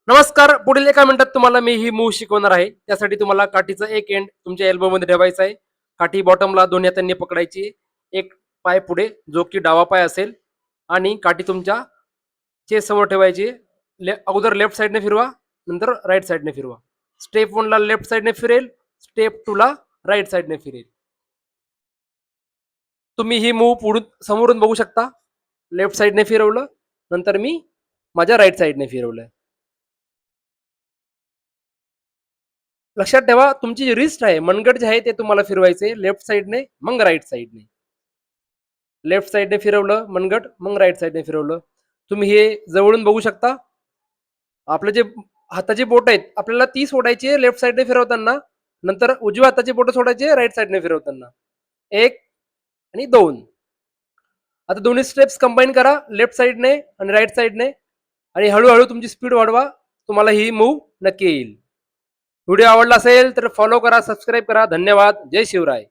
नमस्कार. पुढील एका मिनिटात तुम्हाला मी ही मूव्ह शिकवणार आहे. त्यासाठी तुम्हाला काठीचा एक एंड तुमच्या एल्बोमध्ये ठेवायचा आहे. काठी बॉटमला दोन्ही हातांनी पकडायची. एक पाय पुढे जो की डावा पाय असेल आणि काठी तुमच्या चेस्ट समोर ठेवायची. अगोदर लेफ्ट साइडने फिरवा, नंतर राईट साइडने फिरवा. स्टेप 1 ला लेफ्ट साइडने फिरेल, स्टेप 2 ला राईट साइडने फिरेल. तुम्ही ही मूव्ह पुढून समोरून बघू शकता. लेफ्ट साइडने फिरवलं, नंतर मी माझ्या राईट साइडने फिरवलं. लक्षात ठेवा तुमची जी रिस्ट आहे, मनगट जे आहे ते तुम्हाला फिरवायचे लेफ्ट साइडने मग राईट साइडने. लेफ्ट साइडने फिरवलं मनगट, मग राईट साइडने फिरवलं. तुम्ही हे जवळून बघू शकता. आपले जे हाताची बोट आहेत आपल्याला ती सोडायची लेफ्ट साइडने फिरवताना, नंतर उजव्या हाताची बोट सोडायची राईट साइडने फिरवताना. 1 आणि 2. आता दोन्ही स्टेप्स कंबाईन करा लेफ्ट साइडने आणि राईट साइडने आणि हळूहळू तुमची स्पीड वाढवा. तुम्हाला ही मूव्ह नक्की येईल. व्हिडिओ आवडला असेल तर फॉलो करा, सबस्क्राईब करा. धन्यवाद. जय शिवराय.